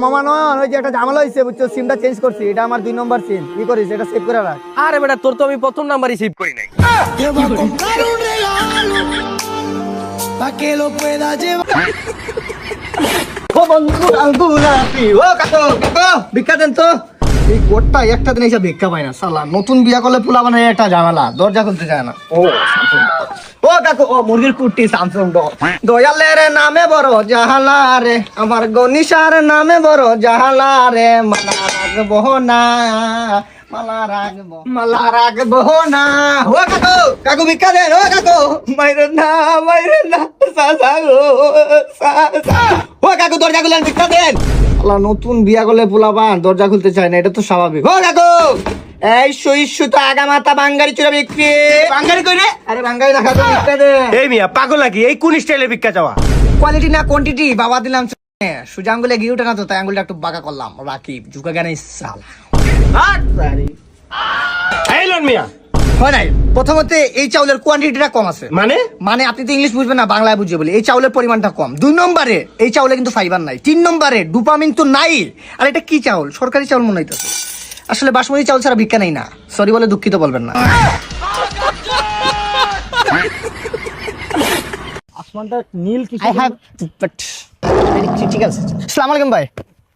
মামা নয়, ওই যে একটা ঝামেলা হয়েছে বুঝছো, সিমটা চেঞ্জ করছি, এটা আমার 2 নম্বর সিম। কি করিস, এটা সেভ করে রাখ। আরে বেটা তোর তো আমি প্রথম নাম্বারই সেভ করি নাই। ও বন্ধু আঙ্গুলাপি, ও কাকু কাকু ভিক্ষা দেন তো। এই কোটটা একটা দিন এসে ভিক্ষা পায় না শালা। নতুন বিয়া করলে পোলা মানে একটা ঝামেলা, দরজা খুলতে চায় না। ও কাকু, ও মুরগির কুটি স্যামসাং দয়ালের নামে বড় জাহালা রে, আমার গনিশার নামে বড় জাহালা রে, মালা রাখবো না, মালা রাখবো না। ও কাকু কাকু ভিক্ষা দেন, ও কাকু মাইরে না সাসা গো সাসা। ও কাকু দরজা খুলেন, ভিক্ষা দেন। আল্লাহ, নতুন বিয়া করলে পোলাপান দরজা খুলতে চায় না, এটা তো স্বাভাবিক। ও কাকু এই সুইসু তো আগা মাথা বাঙ্গারি চুরা বিক্রি। বাঙ্গারি কই রে? আরে বাঙ্গারি রাখা তো ভিক্ষা দেন। এই মিয়া পাগল নাকি? এই কোন স্টাইলে ভিক্ষা চাওয়া? কোয়ালিটি না কোয়ান্টিটি বাবা দিলাম। সুজা আঙ্গুলে ঘি উঠে না তো, তাই আঙ্গুলটা একটু বাঁকা করলাম। রাকিব ঝুঁকা জ্ঞানে সালা। এই লন মিয়া। হয় নাই, প্রথমত এই চাউলের কোয়ান্টিটিটা কম আছে। মানে আপনি তো ইংলিশ বুঝবেন না, বাংলায় বুঝিয়ে বলি। এই চাউলের পরিমাণটা কম। 2 নম্বরে এই চাউলে কিন্তু ফাইবার নাই। 3 নম্বরে ডোপামিন তো নাই। আর এটা কি চাউল? সরকারি চাউল মনে হইতেছে। আসলে বাসমতি চাউল ছাড়া ভিক্ষা নেই না। সরি বলে দুঃখিত বলবেন না। আসমানটা নীল কি? আই হ্যাভ ঠিক আছে। আসসালামু আলাইকুম ভাই।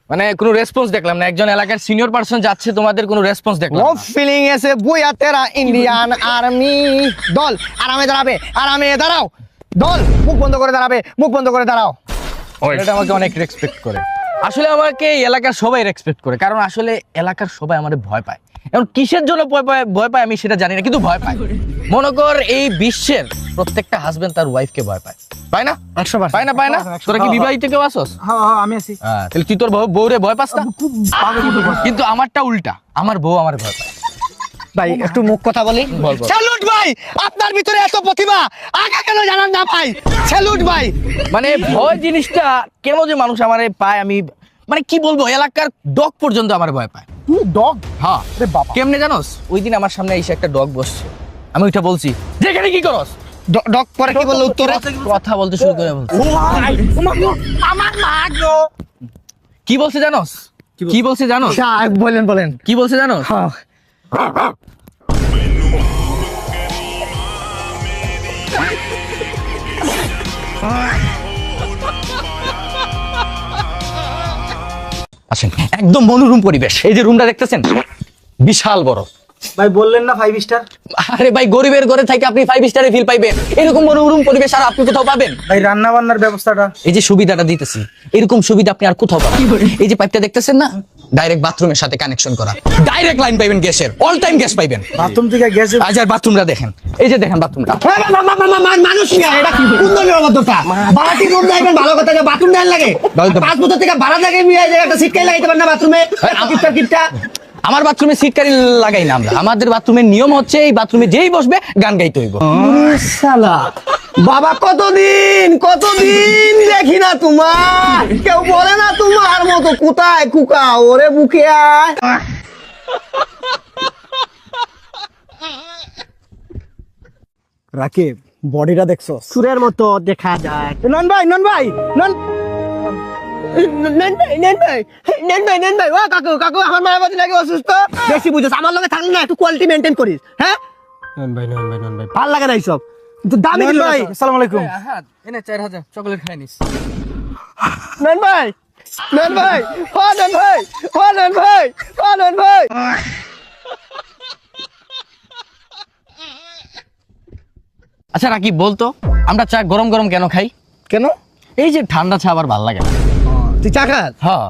মানে কোনো রেসপন্স দেখলাম না। একজন এলাকার সিনিয়র পারসন যাচ্ছে, তোমাদের কোনো রেসপন্স দেখলাম নো না। ফিলিং এসে বুয়া তেরা ইন্ডিয়ান আর্মি দল। আরামে দাঁড়াবে, আরামে দাঁড়াও। দল মুখ বন্ধ করে দাঁড়াবে, মুখ বন্ধ করে দাঁড়াও। এটা আমাকে অনেক রেসপেক্ট করে। আসলে আমাকে এই এলাকার সবাই রেসপেক্ট করে, কারণ আসলে এলাকার সবাই আমাদের ভয় পায়। এখন কিসের জন্য ভয় পায় আমি সেটা জানি না, কিন্তু ভয় পায়। মনে কর এই বিশ্বের প্রত্যেকটা হাজবেন্ড তার ওয়াইফকে ভয় পায়, পায় না? 100% পায় না? তোরা কি বিবাহিত কেউ আসস? হ্যাঁ আমি আছি। তাহলে তুই তোর বউরে ভয় পাস না? কিন্তু আমারটা উল্টা, আমার বউ আমার ভয় পায়। ভাই একটু মুখ কথা বলি। বল। স্যালুট ভাই, আপনার ভিতরে এত প্রতিভা, আগে কেন জানান না ভাই? স্যালুট ভাই। মানে ভয় জিনিসটা কেন যে মানুষ আমারে পায়, আমি মানে কি বলবো, এলাকার ডগ পর্যন্ত আমার ভয় পায়। ডগ? হ্যাঁ। কেমনে জানোস? ওই দিন আমার সামনে এসে একটা ডগ বসছে, আমি ওইটা বলছি যেখানে কি করস, ডগ পরে কি বললো উত্তরে? কথা বলতে শুরু করে বলছে আমার মা গো। কি বলছে জানোস? কি বলছে জানোস? বলেন। কি বলছে জানোস? হ্যাঁ। আসেন, একদম মনোরম পরিবেশ। এই যে রুমটা দেখতেছেন, বিশাল বড়। ভাই বললেন না 5 স্টার? আরে ভাই, গরিবের ঘরে থেকে আপনি 5 স্টারে ফিল পাইবেন, এরকম মনোরম পরিবেশ আর আপনি কোথাও পাবেন? ভাই রান্না বান্নার ব্যবস্থাটা? এই যে সুবিধাটা দিতেছি, এরকম সুবিধা আপনি আর কোথাও পাবেন। এই যে পাইপটা দেখতেছেন না, ডাইরেক্ট বাথরুমের সাথে কানেকশন করা, ডাইরেক্ট লাইন পাইবেন গ্যাসের, অল টাইম গ্যাস পাইবেন। বাথরুম থেকে গ্যাসে? আজ আর বাথরুমটা দেখেন, এই যে দেখেন বাথরুমটা। মানুষ না, এটা কি সুন্দর অবস্থা। বাড়াটি রুম যাইবেন ভালো কথা, বাথরুম দেন লাগে। 5 বছর থেকে ভাড়া লাগে মিয়া, একটা সিটকাই লাগাইতে পারেন না বাথরুমে। কিপটা আমার বাথরুমে সিটকারি লাগাই না আমরা। আমাদের বাথরুমের নিয়ম হচ্ছে, এই বাথরুমে যেই বসবে গান গাইতে হইব। শালা বাবা, কতদিন দেখি না তোমার। কেউ বলে না তোমার মতো কোথায় কুকা ওরে বুকে আয়। রাকিব বডিটা দেখছো? সুরের মতো দেখা যায়। নন ভাই ও কাকু আমার মায়াবাদী লাগে অসুস্থ। বেশি বুঝছ, আমার লগে থাকলে না একটু কোয়ালিটি মেনটেন করিস। হ্যাঁ নন ভাই ভাল লাগে না এইসব, কিন্তু দামি দিল ভাই। আসসালামু আলাইকুম। হ্যাঁ, এনে 4000 চকলেট খাই নিস। নন ভাই আচ্ছা রাকিব, বলতো আমরা চা গরম গরম কেন খাই? কেন? এই যে ঠান্ডা চা আবার ভালো লাগে না। তুই চা খাস? হ্যাঁ।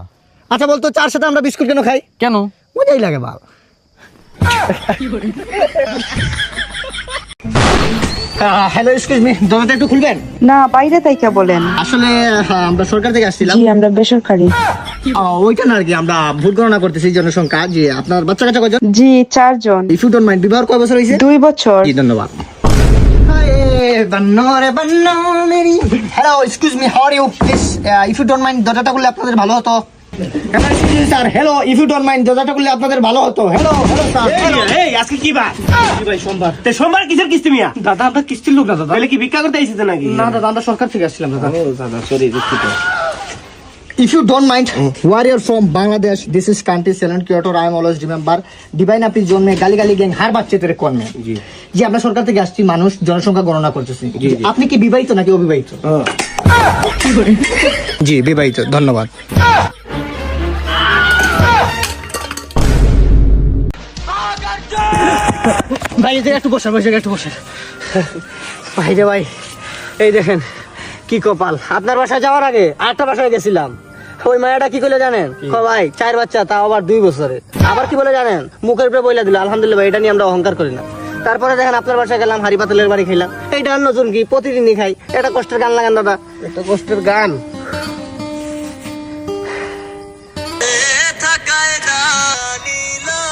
আচ্ছা বলতো চার সাথে আমরা বিস্কুট কেন খাই? কেন? মজাই লাগে বাল। হ্যালো, এক্সকিউজ মি, দরজাটা একটু খুলবেন? না, বাইরে তাইকা বলেন। আসলে আমরা সরকার থেকে আসছিলাম। জি, আমরা বেসরকারি। ওইটা না আর কি, আমরা ভোট গণনা করতেছি জনসংখ্যা। জি, আপনার বাচ্চা কাচ্চা কয়জন? জি, 4 জন। ইফ ইউ ডোন্ট মাইন্ড, বিবাহ কয় বছর হয়েছে? 2 বছর। জি, ধন্যবাদ। Hello, excuse me, how are you? Please if you don't mind দরজাটা খুললে আপনাদের ভালো হতো। Sir hello, if you don't mind দরজাটা খুললে আপনাদের ভালো হতো। Hello sir. এই আজকে কি বার? ভাই সোমবার। তে সোমবার কিসের কিস্তি মিয়া? দাদা আমরা কিস্তির লোক না দাদা। তাহলে কি ভিক্ষা করতে আইছিস নাকি? না দাদা, আমরা সরকার থেকে আসছিলাম দাদা। দাদা সরি দুঃখিত। If you don't mind, warrior from Bangladesh, this is country silent creator. I am always remember. Divine আপনি জন্মে গালি গালি গ্যাং হার বাচ্চা তেরে কর্মে জি আমরা সরকার থেকে আসছি মানুষ জনসংখ্যা গণনা করতেছি আপনি কি বিবাহিত নাকি অবিবাহিত জি বিবাহিত ধন্যবাদ ভাই এই একটু বসে একটু বসে ভাই রে ভাই এই দেখেন কি কপাল আপনার বাসায় যাওয়ার আগে আরেকটা বাসায় গেছিলাম ওই মায়াটা কি করলে জানেন ভাই 4 বাচ্চা তাও আবার 2 বছরে আবার কি বলে জানেন মুখের উপরে বইলা দিল আলহামদুলিল্লাহ ভাই এটা নিয়ে আমরা অহংকার করি না তারপরে দেখেন আপনার বাসায় গেলাম হাড়ি পাতিলের বাড়ি খাইলাম এইটা আর নতুন কি প্রতিদিনই খাই এটা কষ্টের গান লাগান দাদা এটা কষ্টের গান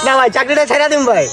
না ভাই চাকরিটা ছেড়ে দিন ভাই